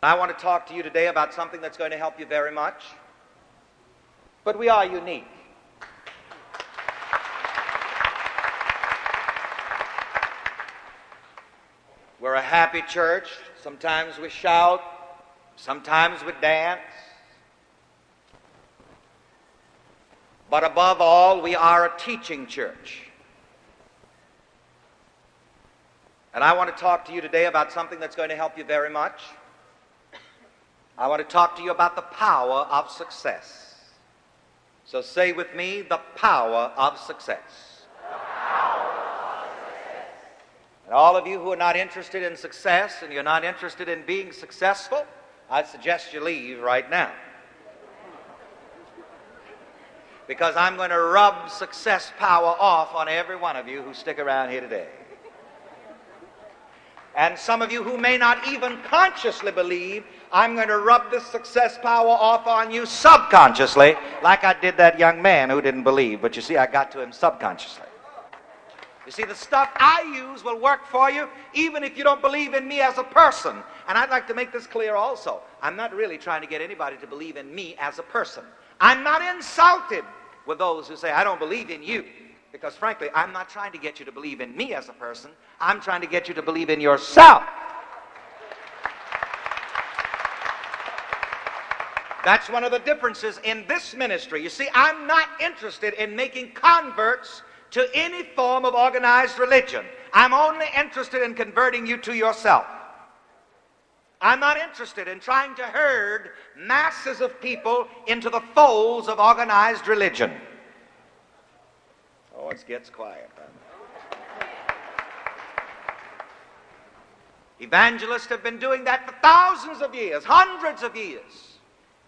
I want to talk to you today about something that's going to help you very much. But we are unique. We're a happy church. Sometimes we shout. Sometimes we dance. But above all, we are a teaching church. And I want to talk to you today about something that's going to help you very much. I want to talk to you about the power of success. So say with me, the power of success. The power of success. And all of you who are not interested in success and you're not interested in being successful, I suggest you leave right now. Because I'm going to rub success power off on every one of you who stick around here today. And some of you who may not even consciously believe, I'm going to rub this success power off on you subconsciously, like I did that young man who didn't believe. But you see, I got to him subconsciously. You see, the stuff I use will work for you even if you don't believe in me as a person. And I'd like to make this clear also. I'm not really trying to get anybody to believe in me as a person. I'm not insulted with those who say, I don't believe in you. Because frankly, I'm not trying to get you to believe in me as a person. I'm trying to get you to believe in yourself. That's one of the differences in this ministry. You see, I'm not interested in making converts to any form of organized religion. I'm only interested in converting you to yourself. I'm not interested in trying to herd masses of people into the folds of organized religion. Oh, it gets quiet. Evangelists have been doing that for thousands of years, hundreds of years,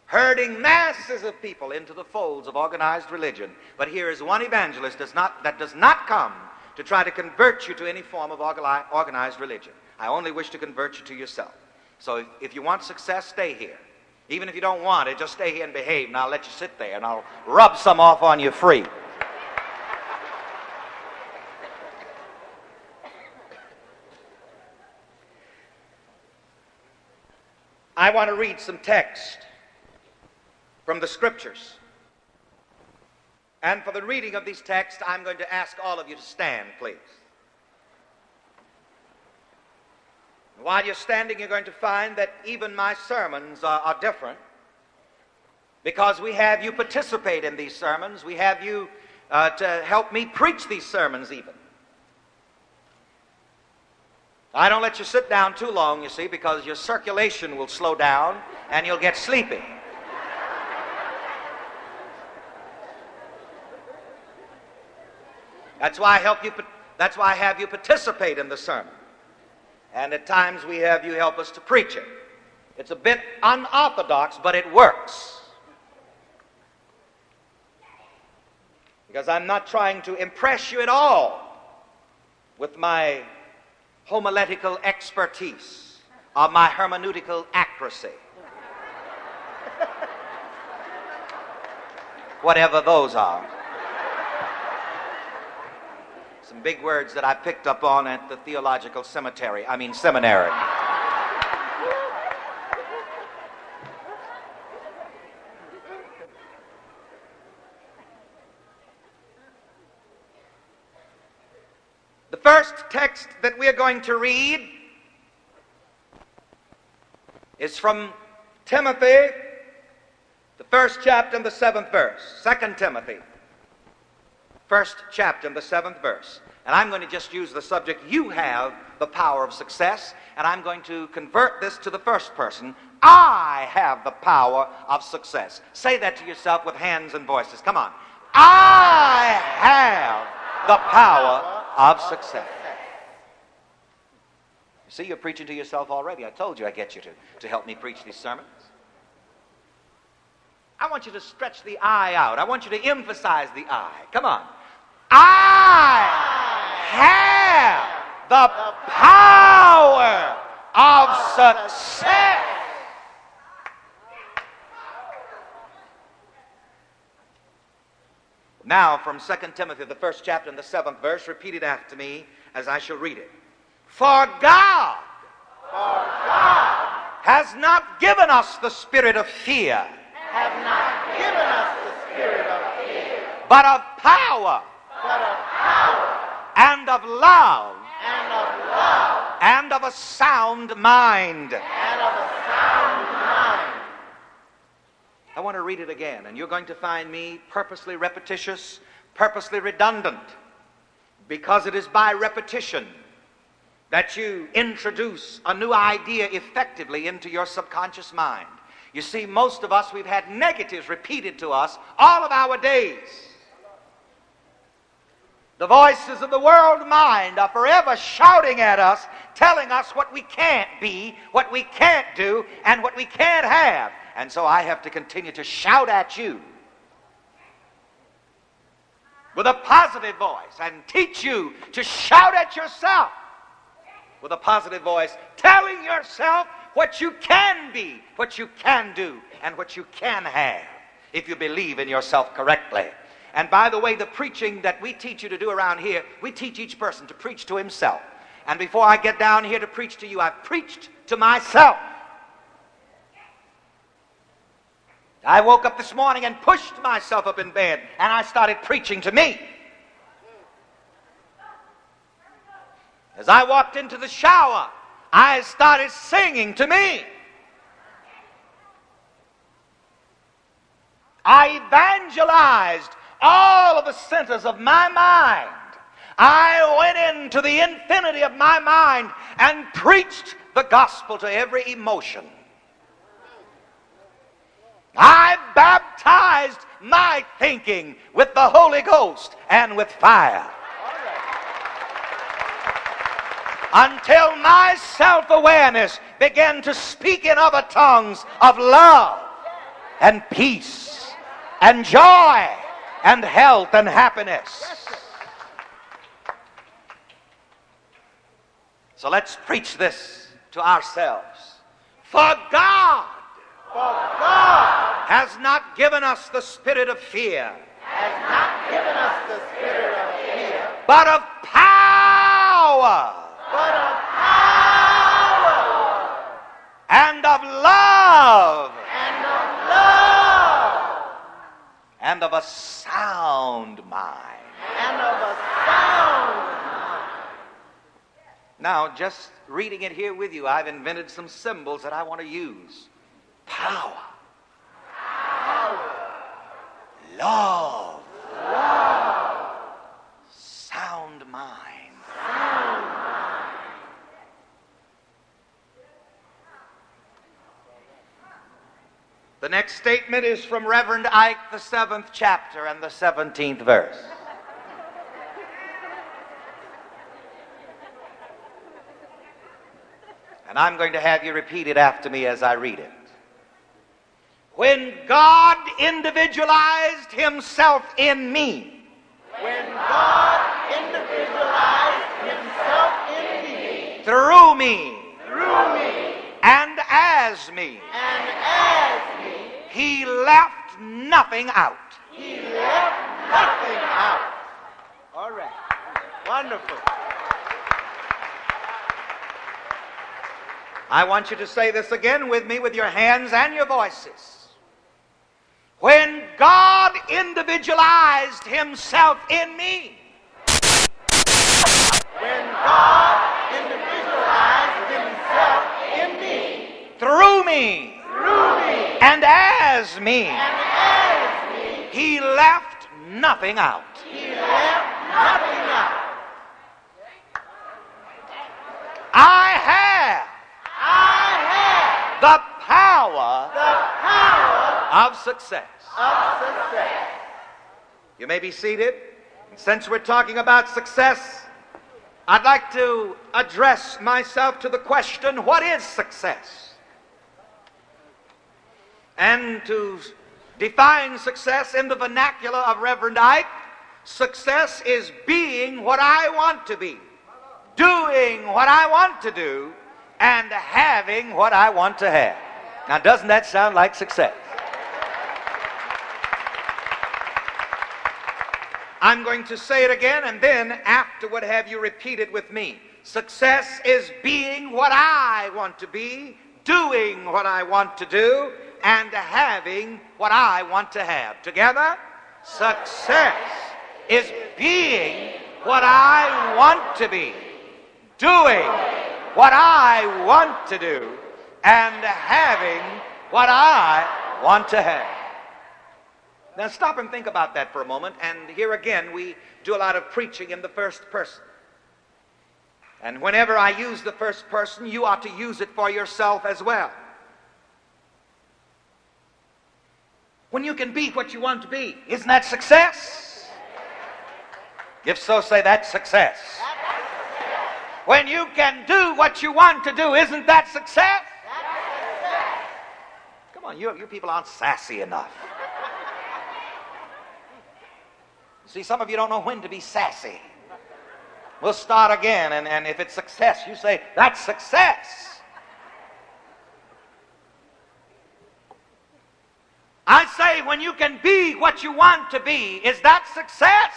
herding masses of people into the folds of organized religion. But here is one evangelist that does not come to try to convert you to any form of organized religion. I only wish to convert you to yourself. So if you want success, stay here. Even if you don't want it, just stay here and behave, and I'll let you sit there, and I'll rub some off on you free. I want to read some text from the Scriptures. And for the reading of these texts, I'm going to ask all of you to stand, please. While you're standing, you're going to find that even my sermons are different, because we have you participate in these sermons. We have you to help me preach these sermons even. I don't let you sit down too long, you see, because your circulation will slow down and you'll get sleepy. That's why I have you participate in the sermon. And at times we have you help us to preach it. It's a bit unorthodox, but it works. Because I'm not trying to impress you at all with my homiletical expertise or my hermeneutical accuracy. Whatever those are. Some big words that I picked up on at the theological seminary. The first text that we are going to read is from Timothy, the first chapter and the 7th verse. 2 Timothy, first chapter and the 7th verse. And I'm going to just use the subject, you have the power of success, and I'm going to convert this to the first person. I have the power of success. Say that to yourself with hands and voices. Come on. I have the power of success. You see, you're preaching to yourself already. I told you I get you to help me preach these sermons. I want you to stretch the I out. I want you to emphasize the I. Come on. I have the power of success. Now, from 2 Timothy, the first chapter and the 7th verse, repeat it after me as I shall read it. For God has not given us the spirit of fear, have not given us the spirit of fear, but of power but of power and of love and of love and of a sound mind. and of a sound mind. I want to read it again, and you're going to find me purposely repetitious, purposely redundant, because it is by repetition that you introduce a new idea effectively into your subconscious mind. You see, most of us, we've had negatives repeated to us all of our days. The voices of the world mind are forever shouting at us, telling us what we can't be, what we can't do, and what we can't have. And so I have to continue to shout at you with a positive voice and teach you to shout at yourself with a positive voice, telling yourself what you can be, what you can do, and what you can have if you believe in yourself correctly. And by the way, the preaching that we teach you to do around here, we teach each person to preach to himself. And before I get down here to preach to you, I've preached to myself. I woke up this morning and pushed myself up in bed, and I started preaching to me. As I walked into the shower, I started singing to me. I evangelized all of the centers of my mind. I went into the infinity of my mind and preached the gospel to every emotion. I baptized my thinking with the Holy Ghost and with fire, until my self-awareness began to speak in other tongues of love and peace and joy and health and happiness. So let's preach this to ourselves. For God has not given us the spirit of fear, Has not given us the spirit of fear, but of power but of power and of love and of love and of a sound mind. and of a sound mind. Now, just reading it here with you, I've invented some symbols that I want to use. Power. Love. Sound mind. The next statement is from Reverend Ike, the 7th chapter and the 17th verse. And I'm going to have you repeat it after me as I read it. When God individualized himself in me, When God individualized himself in me, through me, and as me, and as me, he left nothing out. he left nothing out. All right. Wonderful. I want you to say this again with me with your hands and your voices. When God individualized himself in me, When God individualized himself in me, through me, and as me, and as me, he left nothing out. he left nothing out. I have the power The power of success. of success. You may be seated. And since we're talking about success, I'd like to address myself to the question, what is success? And to define success in the vernacular of Reverend Ike, success is being what I want to be, doing what I want to do, and having what I want to have. Now, doesn't that sound like success? I'm going to say it again, and then afterward have you repeat it with me. Success is being what I want to be, doing what I want to do, and having what I want to have. Together, success is being what I want to be, doing what I want to do, and having what I want to have. Now stop and think about that for a moment. And here again, we do a lot of preaching in the first person. And whenever I use the first person, you ought to use it for yourself as well. When you can be what you want to be, isn't that success? If so, say that's success. When you can do what you want to do, isn't that success? Come on, you people aren't sassy enough. See, some of you don't know when to be sassy. We'll start again, and if it's success, you say, that's success. I say, when you can be what you want to be, is that success?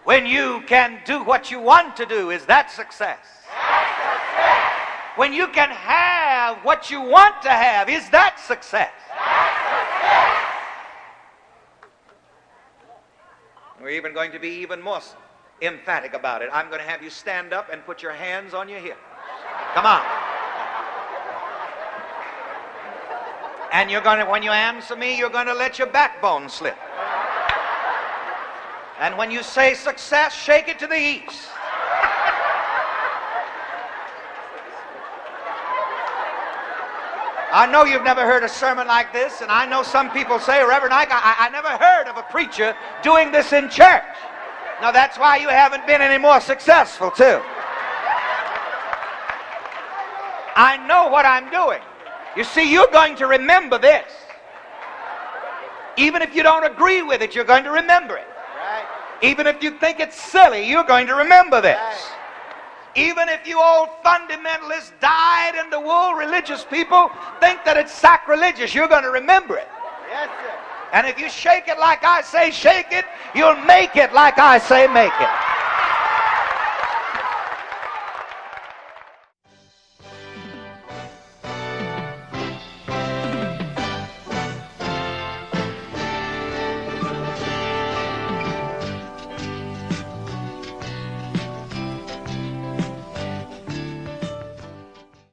When you can do what you want to do, is that success? When you can have what you want to have, is that success? We're even going to be even more emphatic about it. I'm going to have you stand up and put your hands on your hips. Come on. And you're going to, when you answer me, you're going to let your backbone slip. And when you say success, shake it to the east. I know you've never heard a sermon like this, and I know some people say, Reverend Ike, I never heard of a preacher doing this in church. Now that's why you haven't been any more successful, too. I know what I'm doing. You see, you're going to remember this. Even if you don't agree with it, you're going to remember it. Right. Even if you think it's silly, you're going to remember this. Right. Even if you old fundamentalists, dyed-in-the-wool religious people think that it's sacrilegious, you're going to remember it. Yes, sir. And if you shake it like I say shake it, you'll make it like I say make it.